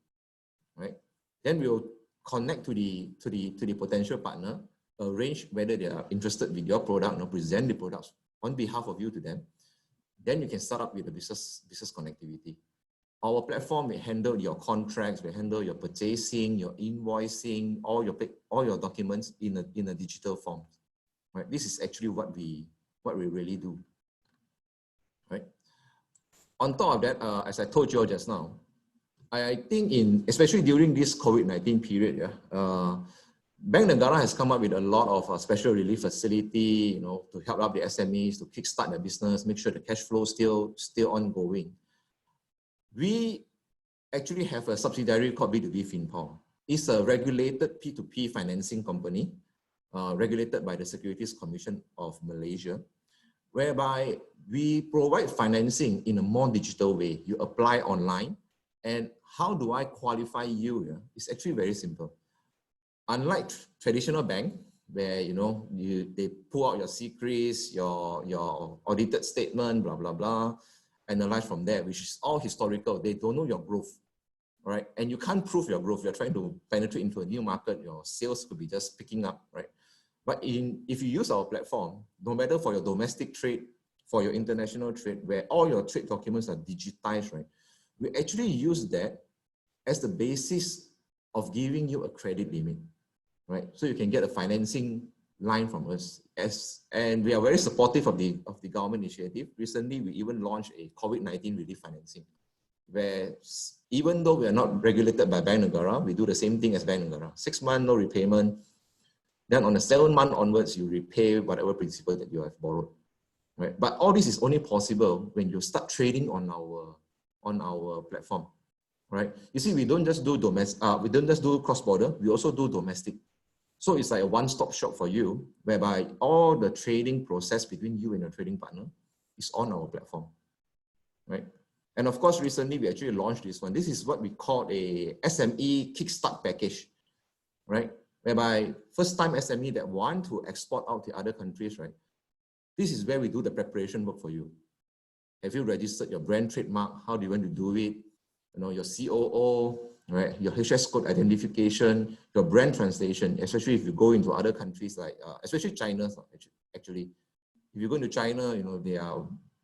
right? Then we will connect to the potential partner arrange whether they are interested with your product, present the products on behalf of you to them, then you can start up with the business connectivity. Our platform will handle your contracts, will handle your purchasing, your invoicing, all your documents in a digital form. Right? This is actually what we really do. Right? On top of that, as I told you just now, I think especially during this COVID-19 period, Bank Negara has come up with a lot of special relief facility, to help out the SMEs, to kickstart their business, make sure the cash flow is still ongoing. We actually have a subsidiary called B2B FinPower. It's a regulated P2P financing company, regulated by the Securities Commission of Malaysia, whereby we provide financing in a more digital way. You apply online, and how do I qualify you? It's actually very simple. Unlike traditional bank, where they pull out your secrets, your audited statement, blah blah blah, analyze from there, which is all historical. They don't know your growth, right? And you can't prove your growth. You're trying to penetrate into a new market. Your sales could be just picking up, right? But if you use our platform, no matter for your domestic trade, for your international trade, where all your trade documents are digitized, right? We actually use that as the basis of giving you a credit limit, right? So you can get a financing line from us, and we are very supportive of the government initiative. Recently, we even launched a COVID-19 relief financing, where even though we are not regulated by Bank Negara, we do the same thing as Bank Negara. 6 months, no repayment. Then on the 7th month onwards, you repay whatever principal that you have borrowed, right? But all this is only possible when you start trading on our platform, right? You see, we don't just do we don't just do cross-border, we also do domestic. So it's like a one-stop shop for you, whereby all the trading process between you and your trading partner is on our platform, right? And of course, recently we actually launched this one. This is what we call a SME Kickstart package, right? Whereby first-time SME that want to export out to other countries, right? This is where we do the preparation work for you. Have you registered your brand trademark? How do you want to do it? Your COO, right? Your HS code identification, your brand translation, especially if you go into other countries like, especially China, actually. If you go into China,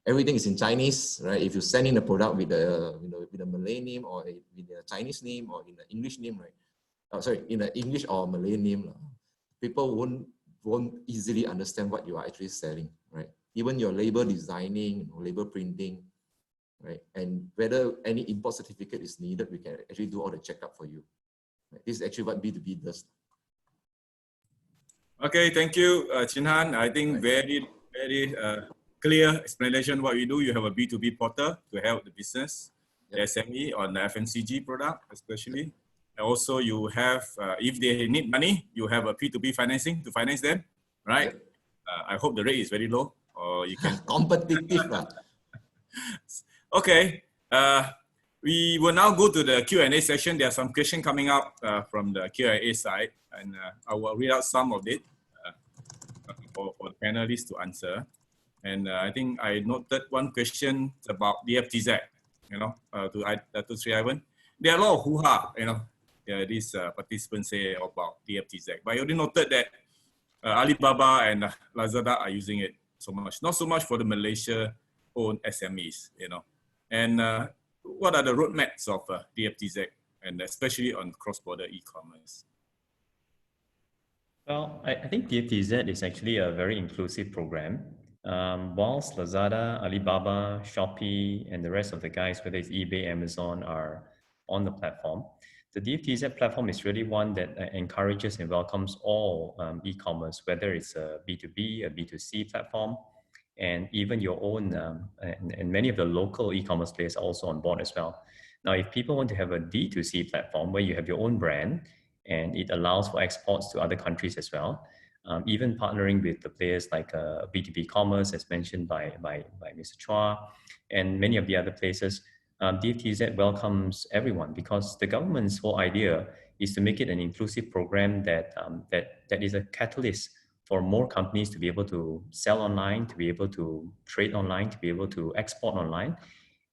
everything is in Chinese, right? If you send in a product with a Malay name or with a Chinese name or in an English name, right? In an English or Malay name, people won't easily understand what you are actually selling, right? Even your label designing, label printing, right? And whether any import certificate is needed, we can actually do all the checkup for you. Right? This is actually what B2B does. Okay, thank you, Chin Han. I think very clear explanation what we do. You have a B2B portal to help the business, the SME on the FMCG product, especially. And also, you have, if they need money, you have a P2B financing to finance them, right? I hope the rate is very low, or you can competitive. Okay, we will now go to the Q&A session. There are some questions coming up from the Q&A side, and I will read out some of it for the panelists to answer. And I think I noted one question about DFTZ, to Sri Ivan. There are a lot of hoo-ha, these participants say about DFTZ. But I already noted that Alibaba and Lazada are using it so much. Not so much for the Malaysia-owned SMEs, And what are the roadmaps of DFTZ, and especially on cross-border e-commerce? Well, I think DFTZ is actually a very inclusive program. Whilst Lazada, Alibaba, Shopee, and the rest of the guys, whether it's eBay, Amazon, are on the platform, the DFTZ platform is really one that encourages and welcomes all e-commerce, whether it's a B2B, a B2C platform, and even your own, and many of the local e-commerce players are also on board as well. Now, if people want to have a D2C platform where you have your own brand and it allows for exports to other countries as well, even partnering with the players like B2B Commerce, as mentioned by Mr. Chua, and many of the other places, DFTZ welcomes everyone, because the government's whole idea is to make it an inclusive program that is a catalyst for more companies to be able to sell online, to be able to trade online, to be able to export online.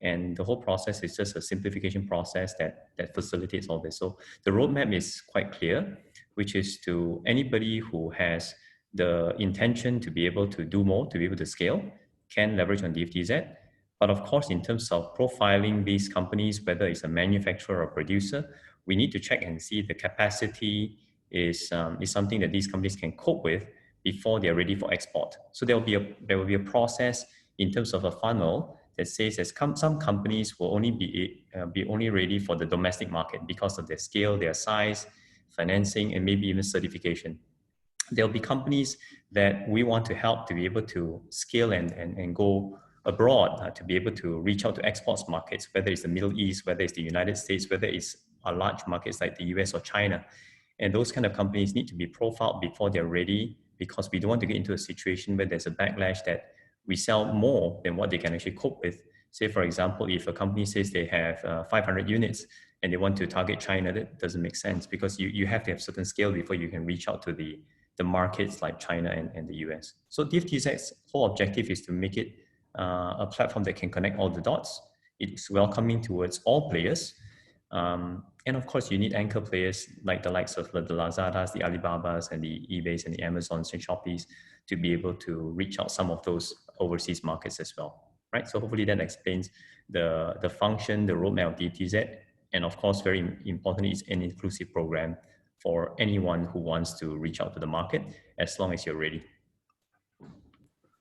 And the whole process is just a simplification process that facilitates all this. So the roadmap is quite clear. which is to anybody who has the intention to be able to do more, to be able to scale, can leverage on DFTZ. But of course, in terms of profiling these companies, whether it's a manufacturer or producer, we need to check and see the capacity is something that these companies can cope with before they're ready for export. So there will be a process in terms of a funnel that says that some companies will only be only ready for the domestic market because of their scale, their size, financing, and maybe even certification. There'll be companies that we want to help to be able to scale and go abroad, to be able to reach out to exports markets, whether it's the Middle East, whether it's the United States, whether it's large markets like the US or China. And those kind of companies need to be profiled before they're ready, because we don't want to get into a situation where there's a backlash that we sell more than what they can actually cope with. Say, for example, if a company says they have 500 units and they want to target China, that doesn't make sense, because you have to have certain scale before you can reach out to the markets like China and the US. So DFTZ's whole objective is to make it a platform that can connect all the dots. It's welcoming towards all players. And of course, you need anchor players like the likes of the Lazadas, the Alibabas, and the eBays and the Amazons and Shoppees to be able to reach out some of those overseas markets as well, right? So hopefully that explains the function, the roadmap of DFTZ. And of course, very importantly, it's an inclusive program for anyone who wants to reach out to the market, as long as you're ready.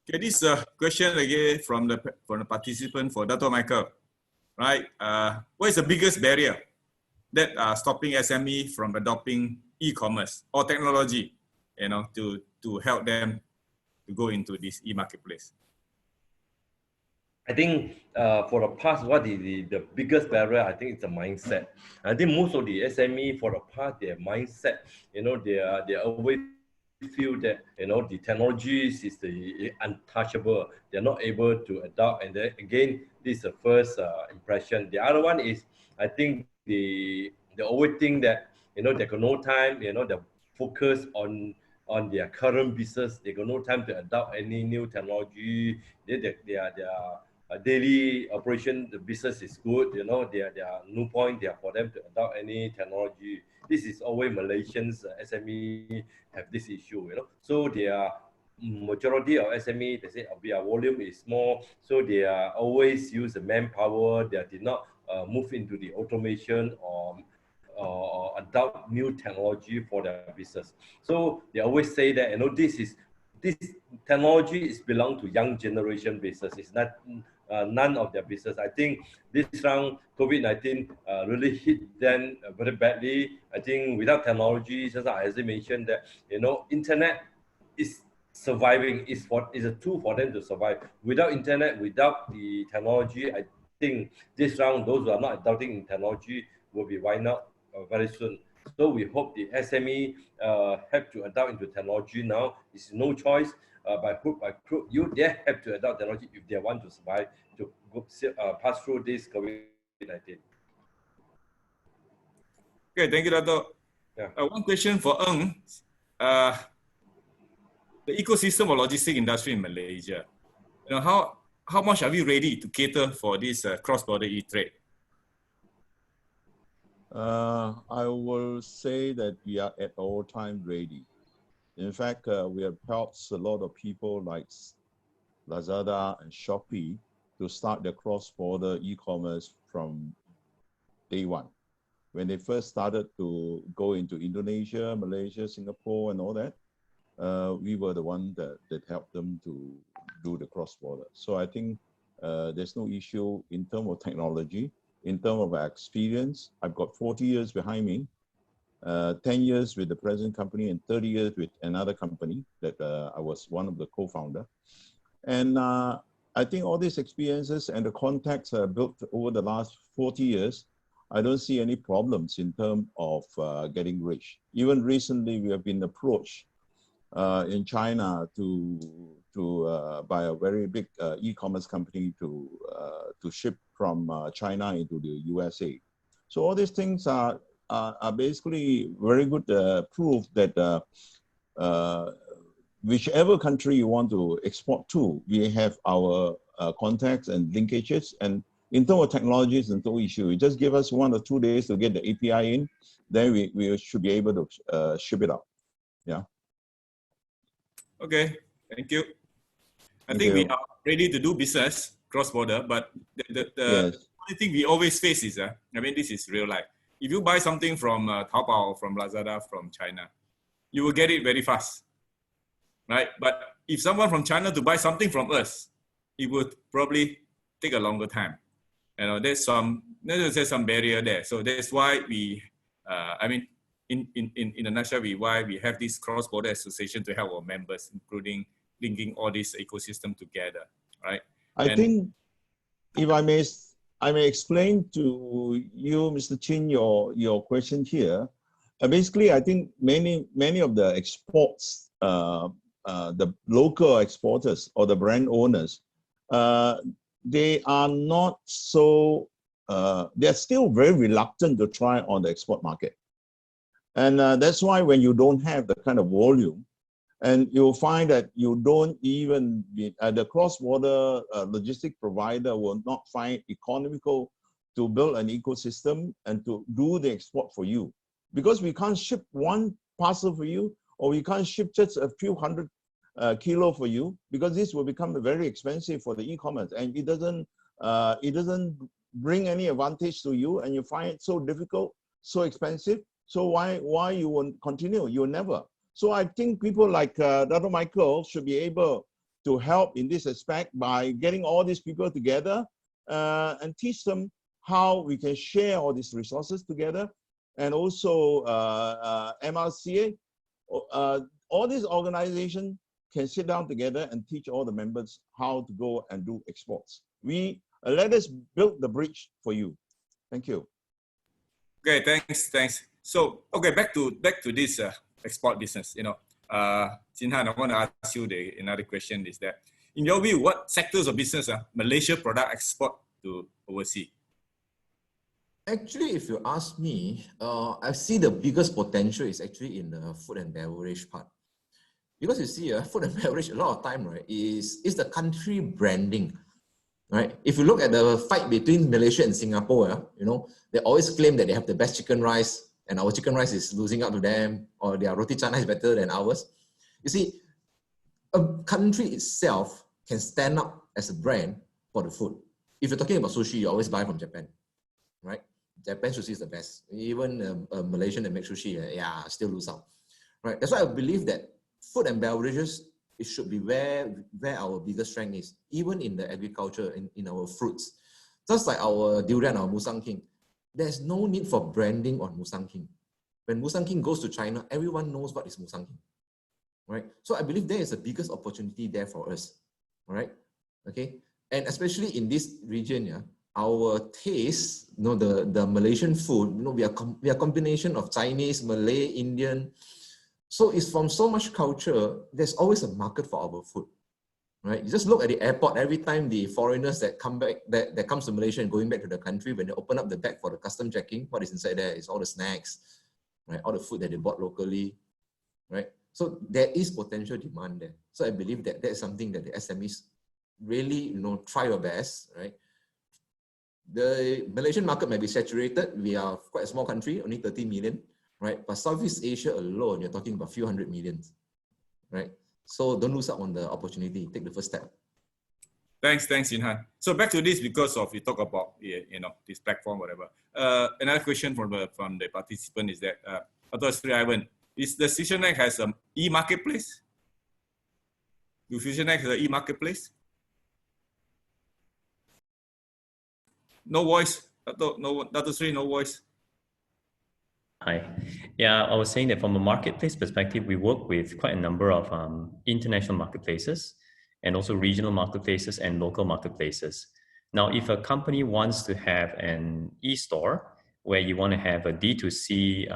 Okay, this question again from the participant for Dr. Michael, right? What is the biggest barrier that are stopping SME from adopting e-commerce or technology, you know, to help them to go into this e-marketplace? I think for the past, what is the biggest barrier? I think it's a mindset. I think most of the SME for the past, their mindset, you know, they always feel that, you know, the technologies is the untouchable. They're not able to adopt. And then again, this is the first impression. The other one is, I think they always think that, you know, they got no time, you know, they focus on their current business. They got no time to adopt any new technology. Their daily operation, the business is good, you know, there are no point there for them to adopt any technology. This is always Malaysians, SME have this issue, you know. So their majority of SME, they say their volume is small, so they are always use the manpower. They did not move into the automation or adopt new technology for their business. So they always say that, you know, this technology is belong to young generation business. It's not none of their business. I think this round COVID-19 really hit them very badly. I think without technology, just as I mentioned, that, you know, internet is surviving, is a tool for them to survive. Without internet, without the technology, I think this round those who are not adopting technology will be wind up very soon. So we hope the SME have to adopt into technology now. It's no choice. By hook, by crook, they have to adopt technology if they want to survive, to pass through this COVID-19. Okay, thank you, Dato'. Yeah. One question for Ng. The ecosystem of logistics industry in Malaysia, you know, how much are we ready to cater for this cross-border e-trade? I will say that we are at all time ready. In fact, we have helped a lot of people like Lazada and Shopee to start their cross-border e-commerce from day one. When they first started to go into Indonesia, Malaysia, Singapore, and all that, we were the one that helped them to do the cross-border. So I think there's no issue in terms of technology, in terms of our experience. I've got 40 years behind me. 10 years with the present company and 30 years with another company that I was one of the co-founder. And I think all these experiences and the contacts built over the last 40 years, I don't see any problems in terms of getting rich. Even recently, we have been approached in China by a very big e-commerce company to ship from China into the USA. So all these things are basically very good proof that whichever country you want to export to, we have our contacts and linkages, and in terms of technologies, and no issue. You just give us 1 or 2 days to get the API in, then we should be able to ship it out. Yeah. Okay, thank you. I Thank think we you. are ready to do business cross-border, but the Yes. only thing we always face is, I mean, this is real life. If you buy something from Taobao, from Lazada, from China, you will get it very fast, right? But if someone from China to buy something from us, it would probably take a longer time. You know, there's some barrier there. So that's why we, I mean, in a nutshell, why we have this cross-border association to help our members, including linking all this ecosystem together, right? I think if I may explain to you, Mr. Chin, your question here. Basically, I think many of the exports, the local exporters or the brand owners, they are not so, they're still very reluctant to try on the export market. And that's why when you don't have the kind of volume, and you'll find that you don't even, the cross-border logistic provider will not find economical to build an ecosystem and to do the export for you. Because we can't ship one parcel for you, or we can't ship just a few hundred kilo for you, because this will become very expensive for the e-commerce, and it doesn't bring any advantage to you, and you find it so difficult, so expensive. So why you won't continue? You'll never. So I think people like Dr. Michael should be able to help in this aspect by getting all these people together and teach them how we can share all these resources together. And also MRCA, all these organizations can sit down together and teach all the members how to go and do exports. Let us build the bridge for you. Thank you. Okay, thanks. So, okay, back to this export business. You know, Jin Han, I want to ask you another question is that, in your view, what sectors of business Malaysia product export to overseas? Actually, if you ask me, I see the biggest potential is actually in the food and beverage part. Because you see, food and beverage, a lot of time, right, is the country branding, right? If you look at the fight between Malaysia and Singapore, you know, they always claim that they have the best chicken rice, and our chicken rice is losing out to them, or their roti canai is better than ours. You see, a country itself can stand up as a brand for the food. If you're talking about sushi, you always buy from Japan, right? Japan sushi is the best. Even a Malaysian that makes sushi, still lose out, right? That's why I believe that food and beverages, it should be where our biggest strength is, even in the agriculture, in our fruits. Just like our durian, our Musang King, there's no need for branding on Musang King. When Musang King goes to China, everyone knows what is Musang King, right? So I believe there is the biggest opportunity there for us, right? Okay, and especially in this region, our taste, you know, the Malaysian food, you know, we are a combination of Chinese, Malay, Indian. So it's from so much culture, there's always a market for our food, right? You just look at the airport, every time the foreigners that come back, that comes to Malaysia and going back to the country, when they open up the bag for the custom checking, what is inside there is all the snacks, right? All the food that they bought locally, right? So there is potential demand there. So I believe that that's something that the SMEs really, you know, try your best, right? The Malaysian market may be saturated. We are quite a small country, only 30 million. Right, but Southeast Asia alone, you're talking about a few hundred millions, right? So don't lose out on the opportunity. Take the first step. Thanks, Jin Han. So back to this, because of you talk about, you know, this platform, whatever. Another question from the participant is that, Dr. Sri Ivan, is the FusionX has an e-marketplace? Do FusionX have an e-marketplace? No voice. Dr. Sri, no voice. Hi. Yeah, I was saying that from a marketplace perspective, we work with quite a number of international marketplaces and also regional marketplaces and local marketplaces. Now, if a company wants to have an e-store where you want to have a D2C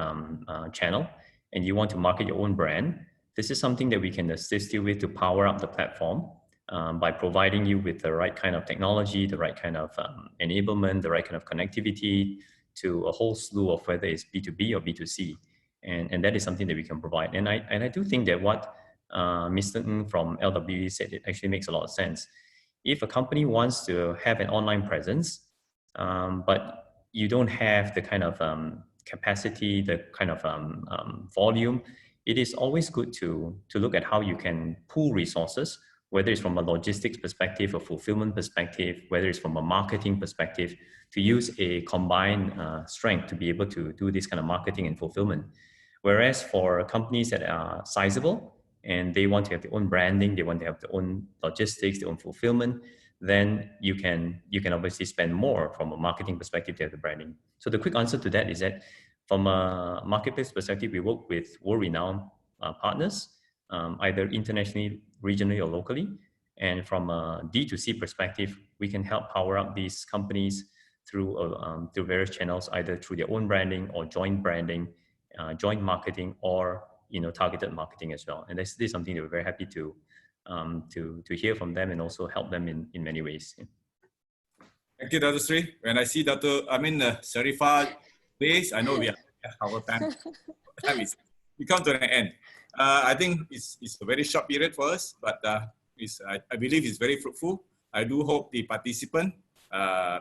channel and you want to market your own brand, this is something that we can assist you with to power up the platform by providing you with the right kind of technology, the right kind of enablement, the right kind of connectivity, to a whole slew of whether it's B2B or B2C. And that is something that we can provide. And I do think that what Mr. Ng from LWE said, it actually makes a lot of sense. If a company wants to have an online presence, but you don't have the kind of capacity, the kind of volume, it is always good to look at how you can pool resources, whether it's from a logistics perspective, a fulfillment perspective, whether it's from a marketing perspective, to use a combined strength to be able to do this kind of marketing and fulfillment. Whereas for companies that are sizable and they want to have their own branding, they want to have their own logistics, their own fulfillment, then you can obviously spend more from a marketing perspective to have the branding. So the quick answer to that is that from a marketplace perspective, we work with world-renowned partners, either internationally, regionally, or locally. And from a D2C perspective, we can help power up these companies through various channels, either through their own branding or joint branding, joint marketing, or targeted marketing as well. And this is something that we're very happy to hear from them and also help them in many ways. Thank you, Dr. Sri. When I see Sharifah face, I know we are our time. We come to an end. I think it's a very short period for us, but I believe it's very fruitful. I do hope the participant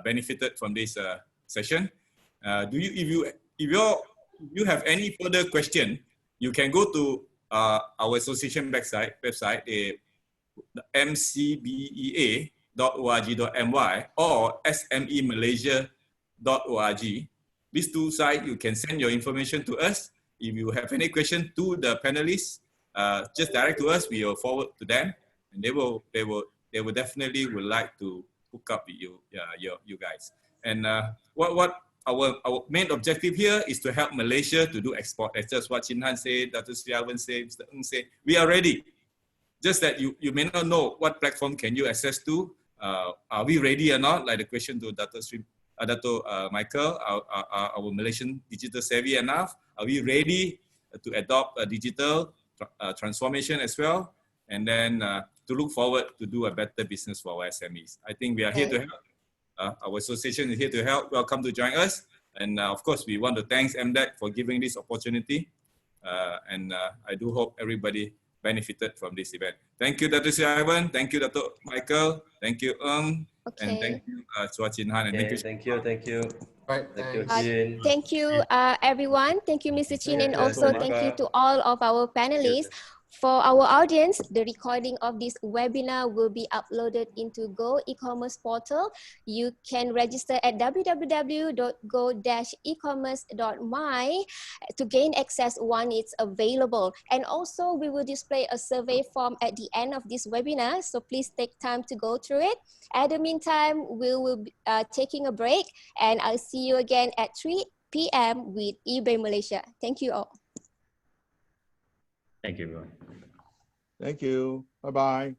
benefited from this session. If you have any further question, you can go to our association website, mcbea.org.my or smemalaysia.org. These two sites, you can send your information to us. If you have any question to the panelists, just direct to us. We will forward to them, and they will definitely would like to hook up with you, you guys. And what our main objective here is to help Malaysia to do export. That's just what Chin Han said, Dr. Sri Alvan said, Mr. Ng said. We are ready. Just that you may not know what platform can you access to. Are we ready or not? Like the question to Dr. Michael, our Malaysian digital savvy enough? Are we ready to adopt a digital transformation as well? And then to look forward to do a better business for our SMEs. I think we are here to help. Our association is here to help. Welcome to join us. And of course, we want to thank eDX for giving this opportunity. And I do hope everybody benefited from this event. Thank you, Dr. Sri Ivan. Thank you, Dr. Michael. Thank you, Ng. Okay. And thank you, Chua Chin Han. And Thank you. Right. Thank you, Thanks. Chin. Thank you, everyone. Thank you, Mr. Chin, and also thank you to all of our panelists. For our audience, the recording of this webinar will be uploaded into Go e-commerce portal. You can register at www.go-ecommerce.my to gain access when it's available. And also, we will display a survey form at the end of this webinar, so please take time to go through it. At the meantime, we will be taking a break, and I'll see you again at 3 p.m. with eBay Malaysia. Thank you all. Thank you, everyone. Thank you. Bye-bye.